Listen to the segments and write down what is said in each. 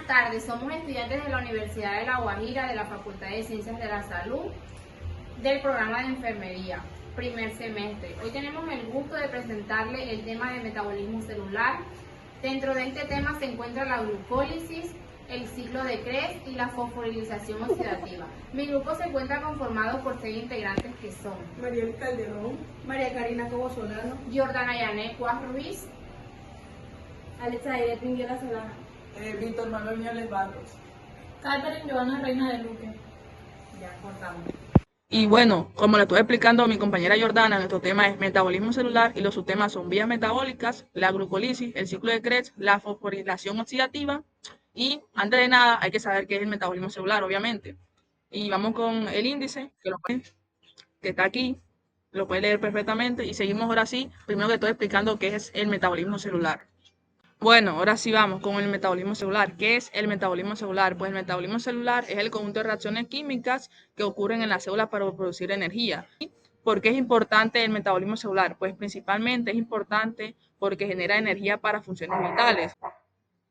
Buenas tardes, somos estudiantes de la Universidad de La Guajira, de la Facultad de Ciencias de la Salud, del programa de enfermería, primer semestre. Hoy tenemos el gusto de presentarle el tema de metabolismo celular. Dentro de este tema se encuentra la glucólisis, el ciclo de Krebs y la fosforilización oxidativa. Mi grupo se encuentra conformado por 6 integrantes que son Mariel Calderón, María Karina Cobo Solano, Jordana Yané Cuas Ruiz, Alexa Aire Pinguera Solano, Víctor Manuel Miales Barros, Catherine Joana Reina de Luque. ya cortamos. Y bueno, como le estoy explicando a mi compañera Jordana, nuestro tema es metabolismo celular y los subtemas son vías metabólicas, la glucólisis, el ciclo de Krebs, la fosforilación oxidativa. Y antes de nada hay que saber qué es el metabolismo celular, obviamente. Y vamos con el índice, que está aquí, lo puede leer perfectamente. Y seguimos ahora sí, primero que todo explicando qué es el metabolismo celular. Bueno, ahora sí vamos con el metabolismo celular. ¿Qué es el metabolismo celular? Pues el metabolismo celular es el conjunto de reacciones químicas que ocurren en las células para producir energía. ¿Por qué es importante el metabolismo celular? Pues principalmente es importante porque genera energía para funciones vitales.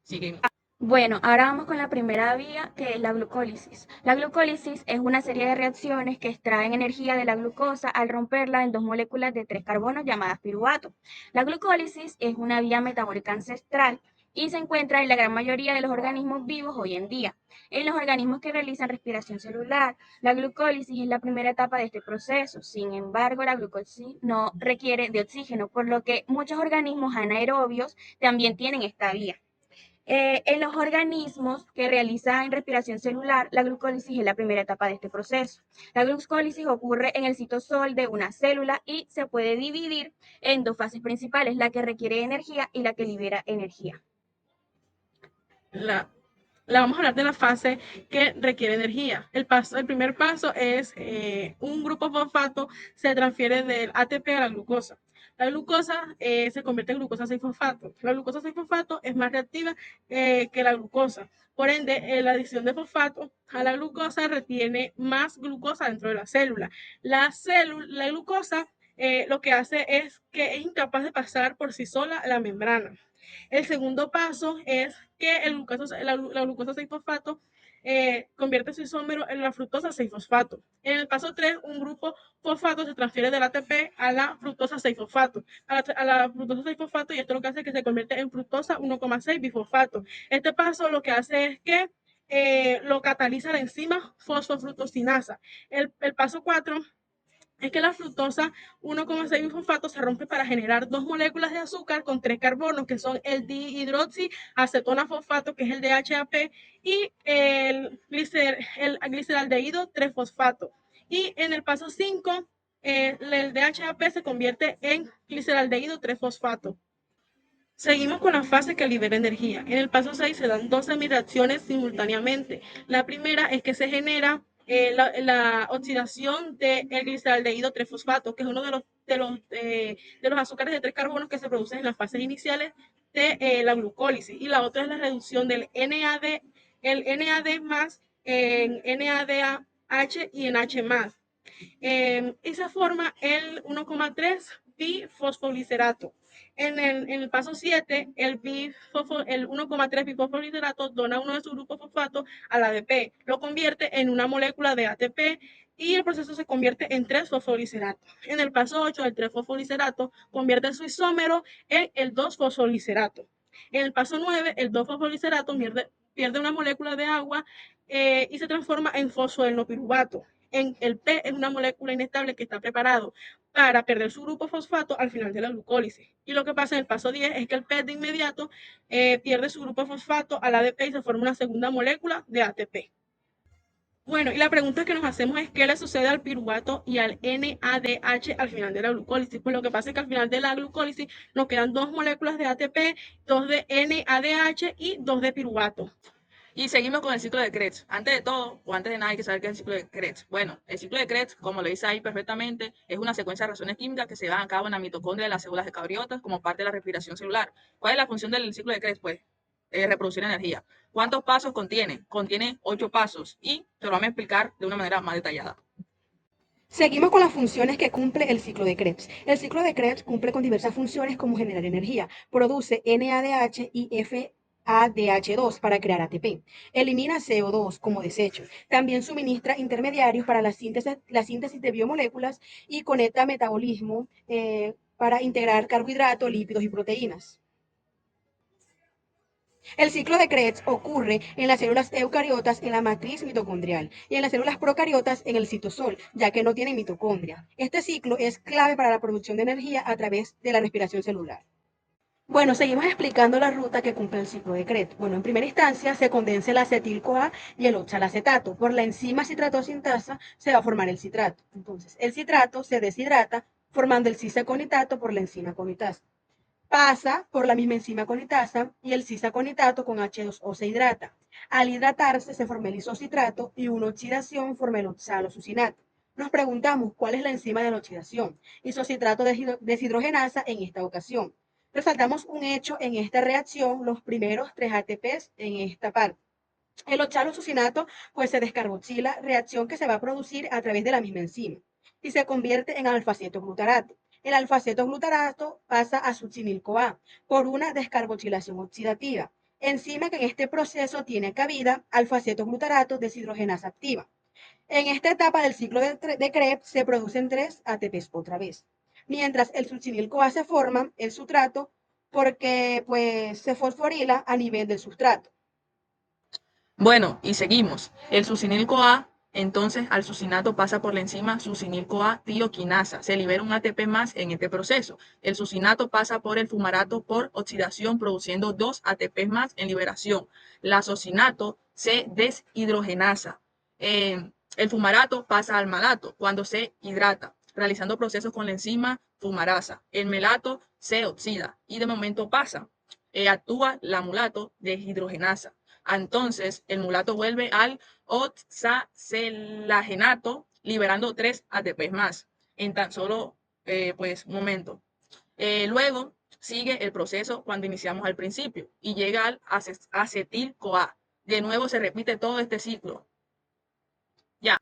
Siguen. Bueno, ahora vamos con la primera vía, que es la glucólisis. La glucólisis es una serie de reacciones que extraen energía de la glucosa al romperla en dos moléculas de 3 carbonos llamadas piruvato. La glucólisis es una vía metabólica ancestral y se encuentra en la gran mayoría de los organismos vivos hoy en día. En los organismos que realizan respiración celular, la glucólisis es la primera etapa de este proceso. Sin embargo, la glucólisis no requiere de oxígeno, por lo que muchos organismos anaerobios también tienen esta vía. En los organismos que realizan respiración celular, la glucólisis es la primera etapa de este proceso. La glucólisis ocurre en el citosol de una célula y se puede dividir en dos fases principales, la que requiere energía y la que libera energía. Vamos a hablar de la fase que requiere energía. El primer paso es un grupo fosfato se transfiere del ATP a la glucosa. La glucosa se convierte en glucosa 6-fosfato. La glucosa 6-fosfato es más reactiva que la glucosa. Por ende, la adición de fosfato a la glucosa retiene más glucosa dentro de la célula. La glucosa lo que hace es que es incapaz de pasar por sí sola la membrana. El segundo paso es que la glucosa 6-fosfato convierte su isómero en la fructosa 6-fosfato. En el paso 3, un grupo fosfato se transfiere del ATP a la fructosa 6-fosfato. A la fructosa 6-fosfato, y esto lo que hace es que se convierte en fructosa 1,6 bifosfato. Este paso lo que hace es que lo cataliza la enzima fosfofructosinasa. El paso 4 es que la fructosa 1,6 bifosfato se rompe para generar dos moléculas de azúcar con 3 carbonos, que son el dihidroxiacetona fosfato, que es el DHAP, y el gliceraldehído 3-fosfato. Y en el paso 5, el DHAP se convierte en gliceraldehído 3-fosfato. Seguimos con la fase que libera energía. En el paso 6 se dan dos semireacciones simultáneamente. La primera es que se genera la oxidación del gliceraldehído 3-fosfato, que es uno de los azúcares de 3 carbonos que se producen en las fases iniciales de la glucólisis. Y la otra es la reducción del NAD, el NAD más en NADH y en H más. Y se forma el 1,3 bifosfoliserato. En el paso 7, el 1,3 bifosfoliserato dona uno de sus grupos fosfato al ADP, lo convierte en una molécula de ATP y el proceso se convierte en 3-fosfoliserato. En el paso 8, el 3-fosfoliserato convierte su isómero en el 2-fosfoliserato. En el paso 9, el 2-fosfoliserato pierde una molécula de agua y se transforma en fosfoenolpiruvato. El P es una molécula inestable que está preparado para perder su grupo fosfato al final de la glucólisis. Y lo que pasa en el paso 10 es que el P de inmediato pierde su grupo fosfato al ADP y se forma una segunda molécula de ATP. Bueno, y la pregunta que nos hacemos es ¿qué le sucede al piruvato y al NADH al final de la glucólisis? Pues lo que pasa es que al final de la glucólisis nos quedan dos moléculas de ATP, dos de NADH y dos de piruvato. Y seguimos con el ciclo de Krebs. Antes de todo, o antes de nada, hay que saber qué es el ciclo de Krebs. Bueno, el ciclo de Krebs, como lo dice ahí perfectamente, es una secuencia de reacciones químicas que se llevan a cabo en la mitocondria de las células eucariotas como parte de la respiración celular. ¿Cuál es la función del ciclo de Krebs? Pues reproducir energía. ¿Cuántos pasos contiene? Contiene 8 pasos y te lo vamos a explicar de una manera más detallada. Seguimos con las funciones que cumple el ciclo de Krebs. El ciclo de Krebs cumple con diversas funciones como generar energía. Produce NADH y ADH2 para crear ATP. Elimina CO2 como desecho. También suministra intermediarios para la síntesis de biomoléculas y conecta metabolismo para integrar carbohidratos, lípidos y proteínas. El ciclo de Krebs ocurre en las células eucariotas en la matriz mitocondrial y en las células procariotas en el citosol, ya que no tienen mitocondria. Este ciclo es clave para la producción de energía a través de la respiración celular. Bueno, seguimos explicando la ruta que cumple el ciclo de Krebs. Bueno, en primera instancia se condensa el acetil-CoA y el oxalacetato. Por la enzima citratosintasa se va a formar el citrato. Entonces, el citrato se deshidrata formando el cisaconitato por la enzima conitasa. Pasa por la misma enzima conitasa y el cisaconitato con H2O se hidrata. Al hidratarse se forma el isocitrato y una oxidación forma el oxalosucinato. Nos preguntamos cuál es la enzima de la oxidación. Isocitrato deshidrogenasa en esta ocasión. Resaltamos un hecho en esta reacción, los primeros 3 ATPs en esta parte. El oxalosucinato pues se descarboxila, reacción que se va a producir a través de la misma enzima y se convierte en alfa-acetoglutarato. El alfa-acetoglutarato pasa a succinil-CoA por una descarboxilación oxidativa, enzima que en este proceso tiene cabida alfa-acetoglutarato deshidrogenasa activa. En esta etapa del ciclo de Krebs se producen 3 ATPs otra vez, mientras el succinil-CoA se forma el sustrato porque pues se fosforila a nivel del sustrato. Bueno, y seguimos. El succinil-CoA, entonces al succinato pasa por la enzima succinil-CoA tioquinasa. Se libera un ATP más en este proceso. El succinato pasa por el fumarato por oxidación, produciendo 2 ATP más en liberación. La succinato se deshidrogenasa. El fumarato pasa al malato cuando se hidrata, realizando procesos con la enzima fumarasa. El melato se oxida y de momento pasa. Actúa la mulato deshidrogenasa. Entonces, el mulato vuelve al oxacelagenato, liberando 3 ATP más en tan solo un momento. Luego sigue el proceso cuando iniciamos al principio y llega al acetil-CoA. De nuevo se repite todo este ciclo. Ya.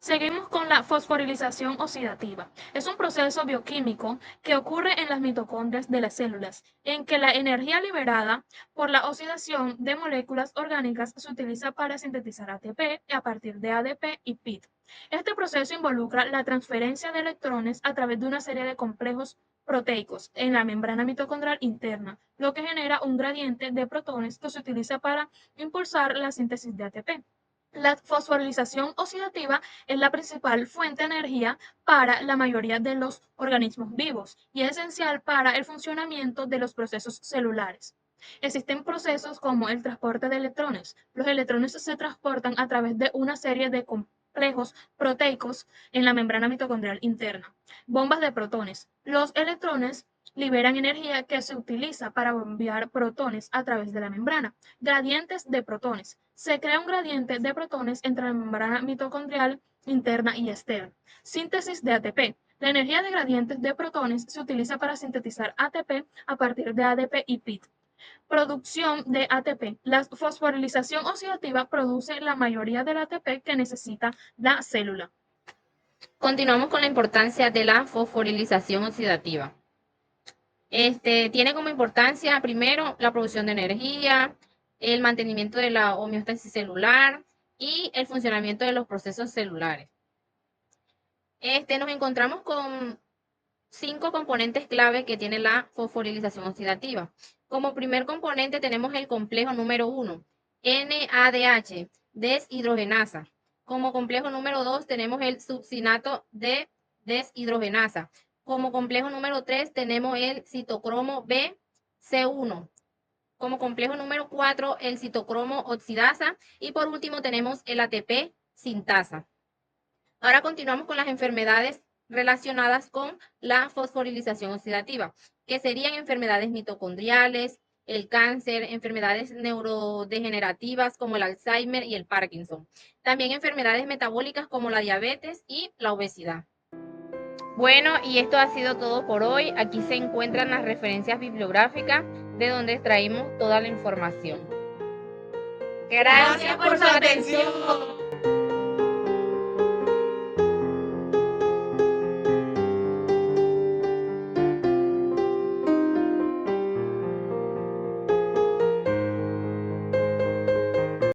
Seguimos con la fosforilización oxidativa. Es un proceso bioquímico que ocurre en las mitocondrias de las células, en que la energía liberada por la oxidación de moléculas orgánicas se utiliza para sintetizar ATP a partir de ADP y PIT. Este proceso involucra la transferencia de electrones a través de una serie de complejos proteicos en la membrana mitocondrial interna, lo que genera un gradiente de protones que se utiliza para impulsar la síntesis de ATP. La fosforilización oxidativa es la principal fuente de energía para la mayoría de los organismos vivos y es esencial para el funcionamiento de los procesos celulares. Existen procesos como el transporte de electrones. Los electrones se transportan a través de una serie de complejos proteicos en la membrana mitocondrial interna. Bombas de protones. Los electrones liberan energía que se utiliza para bombear protones a través de la membrana. Gradientes de protones. Se crea un gradiente de protones entre la membrana mitocondrial interna y externa. Síntesis de ATP. La energía de gradientes de protones se utiliza para sintetizar ATP a partir de ADP y PIT. Producción de ATP. La fosforilización oxidativa produce la mayoría del ATP que necesita la célula. Continuamos con la importancia de la fosforilización oxidativa. Tiene como importancia primero la producción de energía, el mantenimiento de la homeostasis celular y el funcionamiento de los procesos celulares. Nos encontramos con 5 componentes clave que tiene la fosforilización oxidativa. Como primer componente tenemos el complejo número 1, NADH, deshidrogenasa. Como complejo número 2 tenemos el succinato de deshidrogenasa. Como complejo número 3 tenemos el citocromo B, C1. Como complejo número 4 el citocromo oxidasa. Y por último tenemos el ATP sintasa. Ahora continuamos con las enfermedades relacionadas con la fosforilización oxidativa, que serían enfermedades mitocondriales, el cáncer, enfermedades neurodegenerativas como el Alzheimer y el Parkinson. También enfermedades metabólicas como la diabetes y la obesidad. Bueno, y esto ha sido todo por hoy. Aquí se encuentran las referencias bibliográficas de donde extraímos toda la información. Gracias por su atención.